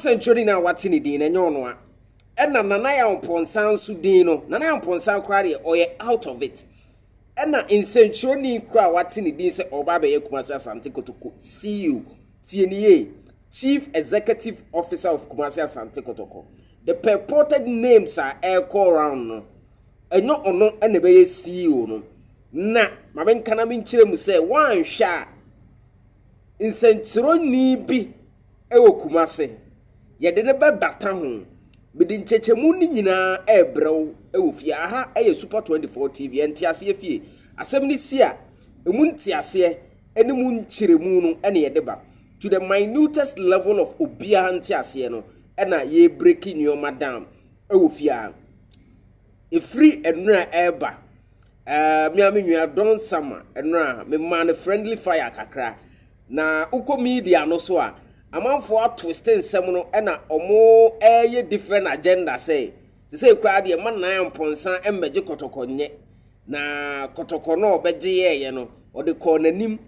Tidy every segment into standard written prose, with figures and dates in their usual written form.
century na wati ni din enyo no a na nana ya mponsan su din no nana ya mponsan kra de oye out of it na in century kra wati ni din se oba be Kumasi Asante Kotoko CEO TNA Chief Executive Officer of Kumasi Asante Kotoko. The purported names are echo around no enyo ono na be CEO no na maben kana min kire mu se wan hwa in century bi ewo Kumasi yede ne ba data ho bidin chechemu ni nyina ebrew ewo fie aha eye Super 24 TV entiase efie asem ni sia emu ntiase ene mu nchiremu no ene yede ba to the minutest level of obia ntiase no ena ye breaking your madam ewo fie a e free enra eba me amenwa don sama enra me man friendly fire kakra na uko media no so a amanfo atwist nsem no na omo eye different agenda say kra de man na mponsan emmeje Kotoko nye na Kotoko no obeje ye no ode ko nanim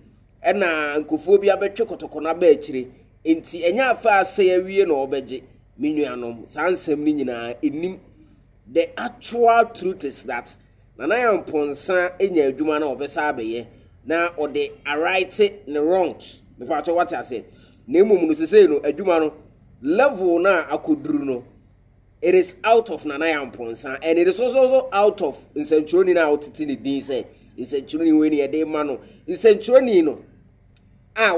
na nkofo bi abetwe Kotoko na ba akire enti enya afa ase awie no obeje menuanom sansem ni nyina enim. The actual truth is that nana mponsan enya adwuma na obesa abeye na ode right ne wrongs me pa to what I say na emom no sese no adwuma no level na akoduru no it is out of nana mponsan and it is also out of insentroni na otiti ni din say insentroni we ni ede ma no insentroni no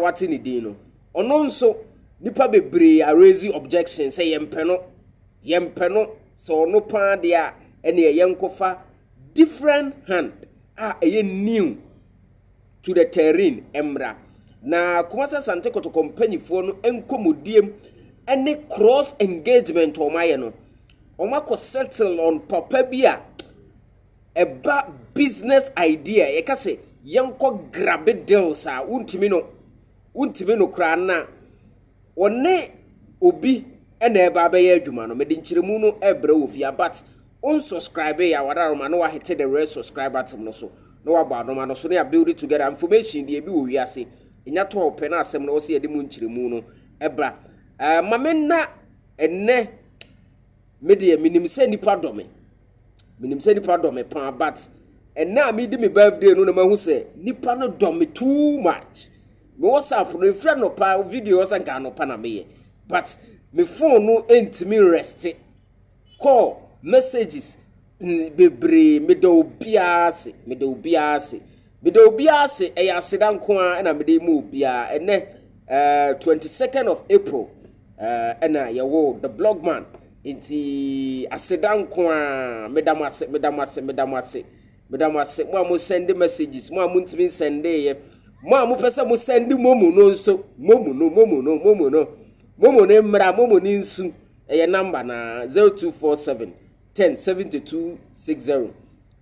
wati ni din no ono nso nipa bebre a raise objection say yempe so no pa dia ene yenkofa different hand eye new to the terrain emra na Kumasi Asante Kotoko mpanyifo no enkomodiem ene cross engagement o maye no o mako settle on papa bia eba business idea ye kase yenko grab deals a untimi no kra na one obi ene eba abaye adwuma no mede nchiremu no ebre ofia but unsubscribe ya wadaroma no wa hit the red subscribe button no so no wa ba no so na build it together information dey bi wo wiase enya to open asem no se yede mu nchiremu no ebra mamena enne media minim se nipa dome pa but enna me di me birthday no na mahu se nipa no dome too much me WhatsApp no friend no pa video osanka no pa na me but me phone no entimi rest call messages bebre me do biase e aseda nko a na me dey mu bia ene 22nd of April ena yawo the blog man inti aseda nko a medamase mo am send messages mo am ntimi send ye mo am pese mo send momo no nso momo no mra momo ni nsu eye number na 0247 107260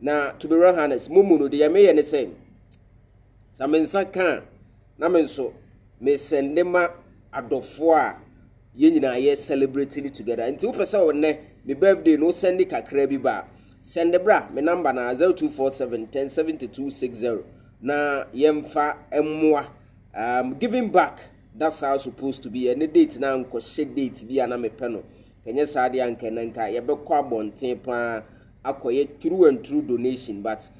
na to be honest momo no de ya me ye ne say samensa kan na menso me send ma adofo a ye nyina ye celebrating together nti upese wonne me birthday no send kakra bi ba send bra me number na 0247 107260 na yemfa emmoa giving back. That's how it's supposed to be. Any date na nko date bi na me peno kenye saade ankenenka ye be kwa bonten pa akoye true and true donation but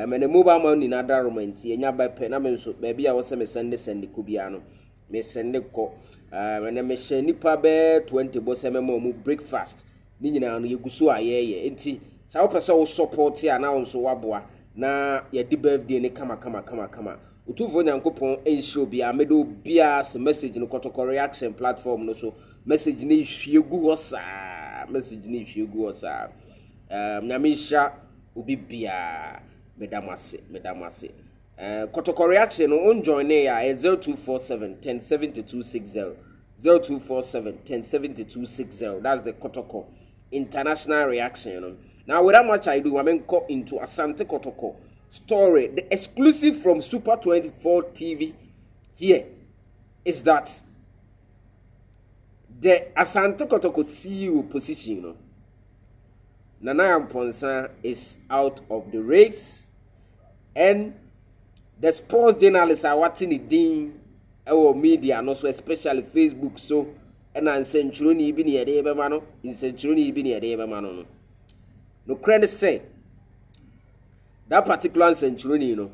me the mobile money na darment ye nya ba pe na me nso ba bia wo se me send ko bia no me send ko me me hye nipa be 20 bo se me mo breakfast ni nyina no ye guso ayeye enti sa wo pese wo support ya na nso waboa na ye di birthday ni kama utuvo nyankopon ensho bia medo bia se message no Kotoko reaction platform no so message ni hwiegu hosa nyamisha ubi bia medamase Kotoko reaction no on join ya 0247 107260 0247 107260 that's the Kotoko international reaction. Now without much I do, I'm go into Asante Kotoko story. The exclusive from Super 24 TV here is that the Asante Kotoko CEO position, Nana Mponsa is out of the race, and the sports journalists are watching it in our media, and also especially Facebook. So ɛna nsɛntwerɛni bi ne yɛde bɛma no nsɛntwerɛni bi ne yɛde bɛma no no kra ne sɛ that particular nsɛntwerɛni no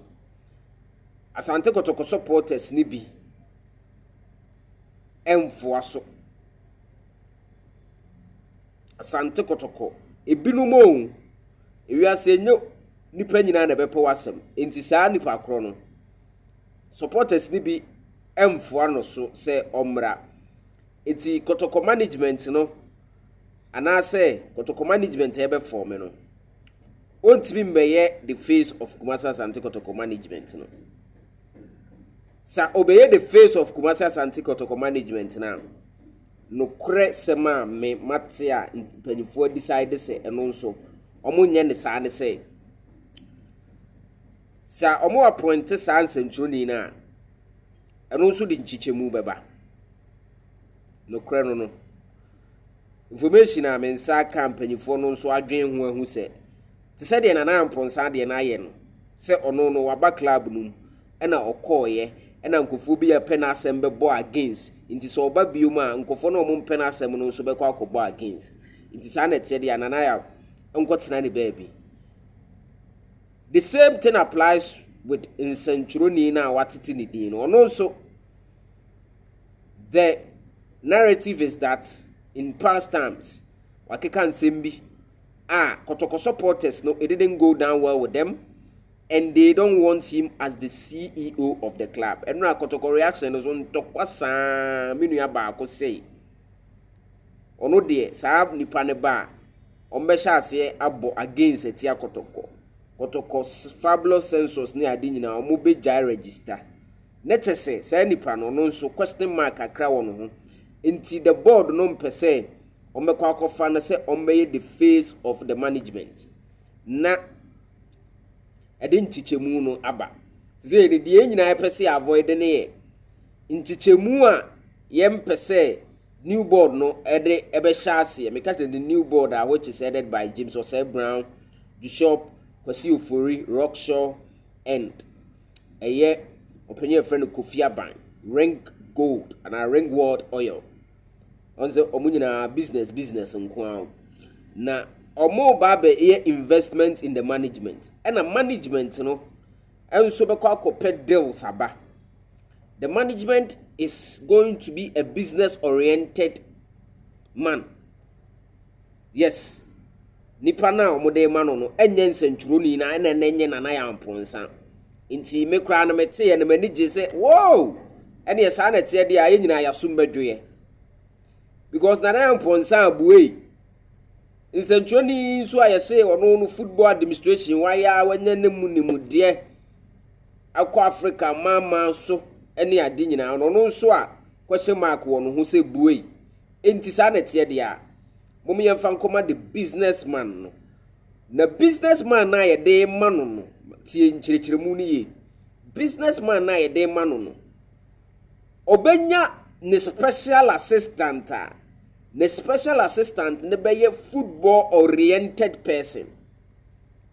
Asante Kotoko supporters ni bi ɛmfoa so Asante Kotoko ebinom o ewiase enyo nipa nyina na bɛpɛ wasɛm enti saa nipa koro no supporters ni bi ɛmfoa no so sɛ ɔmra eti Kotoko management no anase Kotoko management ebe form no ontimi mbeye the face of Kumasi Asante Kotoko management no sa obeye the face of Kumasi Asante Kotoko management na no kre sema me matia mpanyifo decide say eno nso omo nye ne saa ne say sa omo appoint saa nsentro na eno nso de nchichemu beba no kre no information a mensa campaign-fo no nso adwen ho ahu se te se de na amponsa de na aye no se ono no waba club num e na okoye e na nkofo bi ya pen asem be bo against nti so oba biom a nkofo no mo pen asem no nso be kwa akobo against nti sa na te de na ya nkotena ne baby. The same thing applies with insenchuroni na watiti ni din no ono nso the narrative is that in past times wakeka nsembi Kotoko supporters no it didn't go down well with them and they don't want him as the CEO of the club and na Kotoko reaction is on tokwasa minua ba ko say ono de saa nipa ne ba ombesha ase abo against etia Kotoko fabulous census ni adi nyina omo be jai register na chese saa nipa no nso question mark akra wono ho inti the board no mpese omekwa akofa na se omeye the face of the management na ede nchichemu no aba ze de die nyina epese avoid ne ye nchichemu a ye mpese new board no ede ebe shaase me catch the new board which is headed by James Osei Brown, Bishop Kwasi Ofori, Rockshaw and eye opinion friend Kofi Aban, Ring Gold and a Ring World Oil. Onse omunyina business nko na omo ba be investment in the management and a management no enso be kwa akopɛ deals aba. The management is going to be a business oriented man. Yes, nipa na omo de ma no enye nsentwuro na enye na ya mponsa nti me kra na mete ye na mani je se wow ene ye sa na te de a nyina ya so mbadwoye because na ya mponsa abuei nsentwuro so ayese ono no football administration waya wanya nemu nimude akọ Africa mama so ene ade nyina ono so a question mark wono ho se buei enti sa na te de a mom ye mfa nkoma the businessman no na businessman na ye de manu no tie nchirechiremu ni ye businessman na ye de manu no obenya ne special assistant ne special assistant ne be football oriented person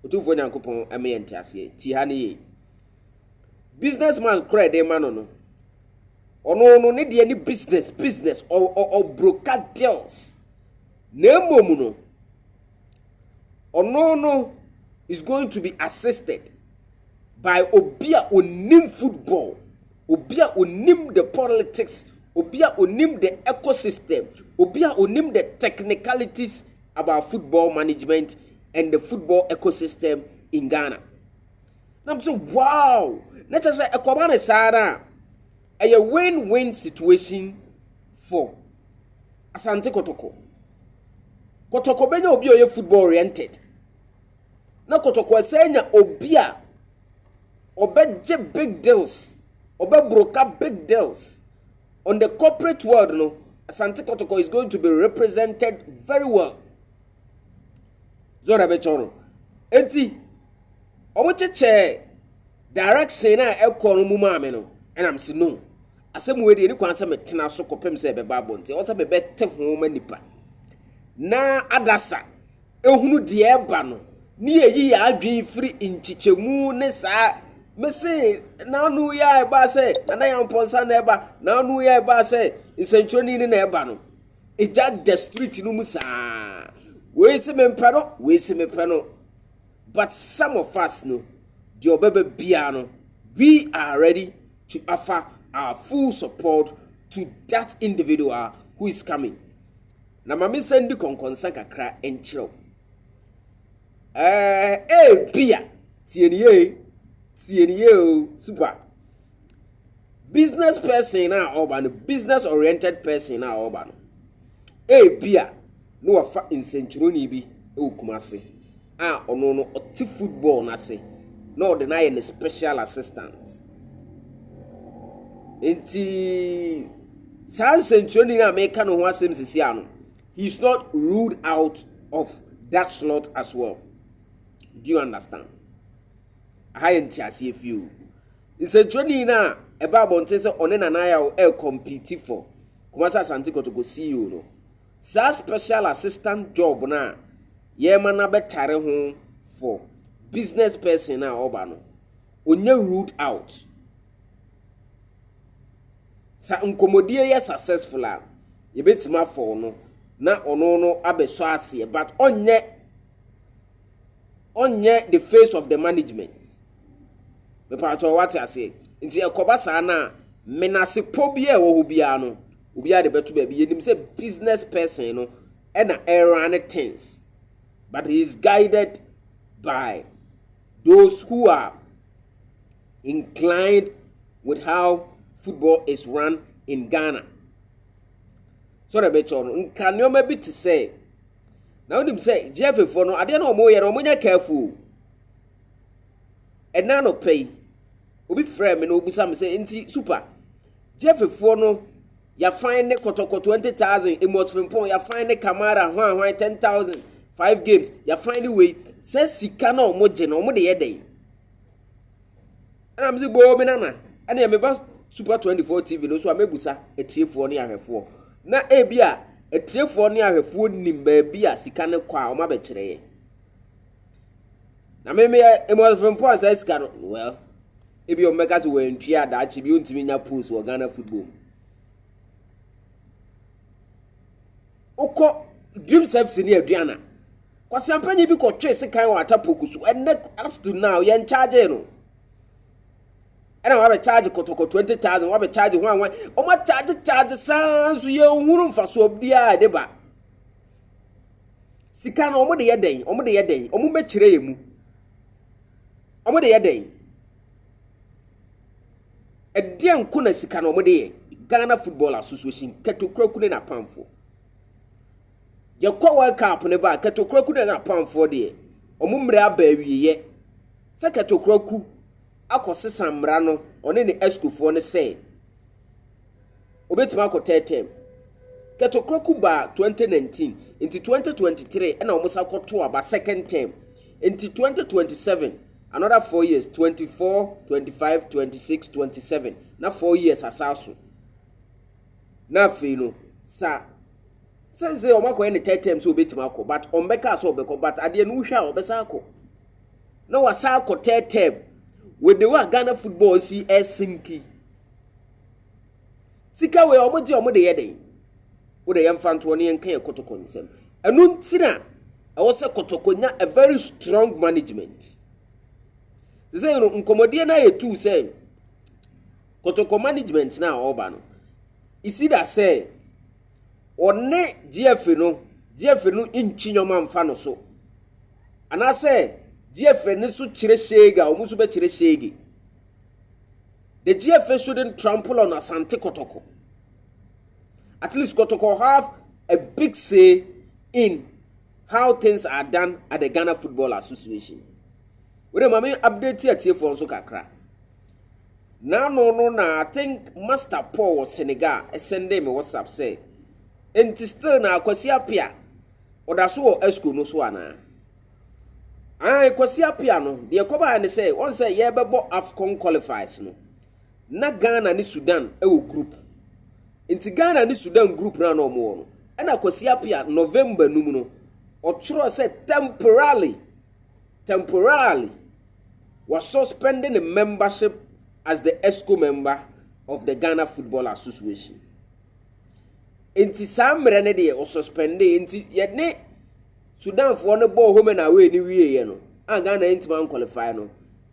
otufo nyankopon ameyente ase ti ha ne ye businessman kra de manu no ono ne de ni business or broker deals Nemomu no ono is going to be assisted by obia onim football, obia onim the politics, obia onim the ecosystem, obia onim the technicalities about football management and the football ecosystem in Ghana. Now I'm saying wow, let us say a command Sara a win-win situation for Asante Kotoko. Kotoko benya obi oye football oriented. Na Kotoko asenya obia obeje big deals, obe broker big deals. On the corporate world no, Asante Kotoko is going to be represented very well. Zora bechono. Enti omocheche direction na ekoro mu maame no. And I'm saying no. Asem we dey ni kwansa metena so kopem se be babon. Nti o se be bete ho manipa. Na adasa ehunu de eba no ni eyi ya adwen free nchichemu ne saa mese na nu ya eba se na ya mponsa na eba na nu ya eba se nsentwoni ni na eba no Eja the street no musa. We se me mpano, we se me pano. But some of us know the obebe biano. We are ready to offer our full support to that individual who is coming. Na mami sendi konkonsa kakra enchiro. Bia tieniye super. Business person na urban, business oriented person na urban. Bia no wafa insentro ni bi e Kumase. Ono no oti football na se. No de na ye special assistant. Enti san insentro ni na make no ho asem sisi ano. He's not ruled out of that slot as well. Do you understand? I ain't see if you. It's a journey now. About Bontese on an aya compete for. Kumasa Asante Kotoko see you no. Sa special assistant job na. Ye mana be tare home for business person na obano. Onye ruled out. Sa nkomodie ye successful a. Ye betima for no. Na ono no abeso ase but onye the face of the management. Me pa cho what I say. Nti ekoba sa na menase pobie wo bia no. Obi ade beto ba bi yenim say business person no e na run things. But he is guided by those who are inclined with how football is run in Ghana. So the becho no nka nyoma bi to say. Now him say Jeff for no ade na omo ye no omo careful. And now no pay. Obi frame me no obi sam say nti super. Jeff for no ya find ne Kotoko 20,000 emot frimpon ya find ne Camara hwan 10,000 5 games ya find way say sika na omo je na omo de ye den. And am say bo me nana and ya me ba Super 24 TV no so amebusa etiefo ne ahwefo. Na ebia etiefo ne ahwefo nim ba bia sika ne kwa o ma be kire. Na me emol from point say sika no well ebi o meka so we ntwia da achi bi ontimi nya post wo Ghana football. Oko dream service ni aduana. Kwasi ampanyi bi ko twe sika wa atapoku so and as to now ye in charge no. And I have charge Kotoko 20,000. I have charge one. Oh, my charge sounds you wouldn't for so dear deba. Sikan omo de yeden, omo be chire mu. Omo de yeden. E dia nko na sikan omo de Ghana Football Association Kotoko ne na pamfo. Ye kwa World Cup ne ba Kotoko ne na pamfo de. Omo mre aba wiye. Se Kotoko akose samra no one ne escofo ne say obetima akotetem Kotoko ba 2019 into 2023 and almost akoto aba second term into 2027 another 4 years 24 25 26 27 na 4 years asaso na fe no sa say o makọ ne third term so obetima akọ but ombeka so obekọ but ade no hwa obesa akọ na wasa akọ third term with the way Ghana football see sinky. Sika we omo de yeden. Wo de yemfa nto ne yenka Kotoko nsem. Enu ntina e wo se Kotoko nya a very strong management. Say no nkomodie na yetu say Kotoko management na oba no. Isi da say one GF no intwinyoma mfa no so. Ana say GFA nisu chire shega omusu be chire shegi. The GFA shouldn't trample on Asante Kotoko. At least Kotoko have a big say in how things are done at the Ghana Football Association. We the mama update here for so kakra. No, I think Master Paul was Senegal send me WhatsApp say. Enti still na kwasi apia. Odaso esku no so ana. Kwasi apia no de koba ne say won say ye bebo AFCON qualifiers no na Ghana ni Sudan e group inti Ghana ni Sudan group na no mo no e na kwasi apia November num no otro say temporarily was suspending a membership as the ESCO member of the Ghana Football Association. enti saa mmere ne de o suspend enti ye ne Sudan for no ball home and away ni wie no and Ghana enti man qualify no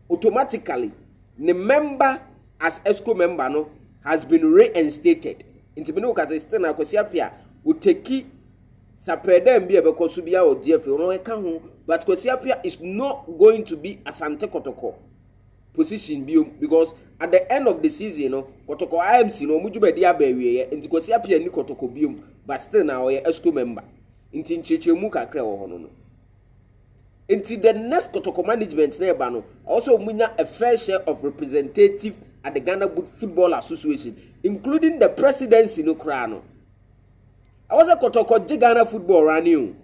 automatically the member as ESCO member no has been reinstated enti me no ka say still na kwasi apia o take sapedem bi e be koso bia o GF no e ka ho but kwasi apia is not going to be Asante Kotoko position biom because at the end of the season no Kotoko IMC no mujubedi abawie enti kwasi apia ni Kotoko biom but still na o ye ESCO member enti nchechemu kakra wo hono no enti the next Kotoko management na eba no also munya a fair share of representative at the Ghana Football Association including the presidency no kra no I was a Kotoko Ghana football running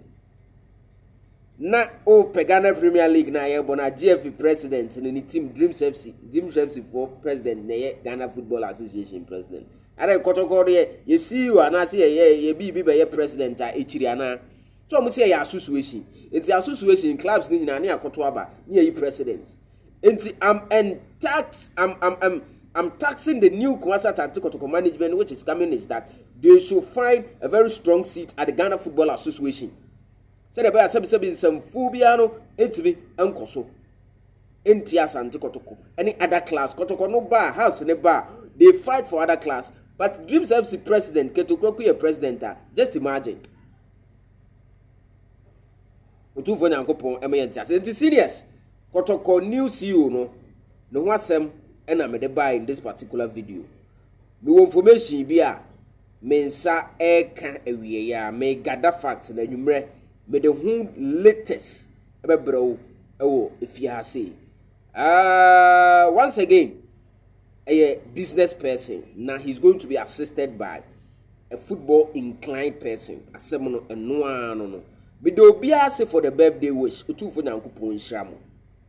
na o Ghana Premier League na ye bona GF president ni team Dreams FC for president na ye Ghana Football Association president are Kotoko de ye see you and say ye be ye president a echiri ana so mo say ye association it's association clubs ni na akoto aba ni ye president enti I'm taxing the new Asante Kotoko management which is coming is that they should find a very strong seat at the Ghana Football Association. So the bear some fubiano entimi enkoso enti Asante Kotoko any other class Kotoko no bar house in a bar they fight for other class but Dreams FC president Kotoko your president just imagine otu fo nyankopon emeyanti ase enti serious Kotoko new CEO no ho asem na me de buy in this particular video me information bi a mensa eka awie ya me gather facts na nwumre me de hu latest ebebrew ewo efiase once again a business person now he's going to be assisted by a football inclined person asem no eno ano no me do bia say for the birthday wish otu fo nyankopon hira mo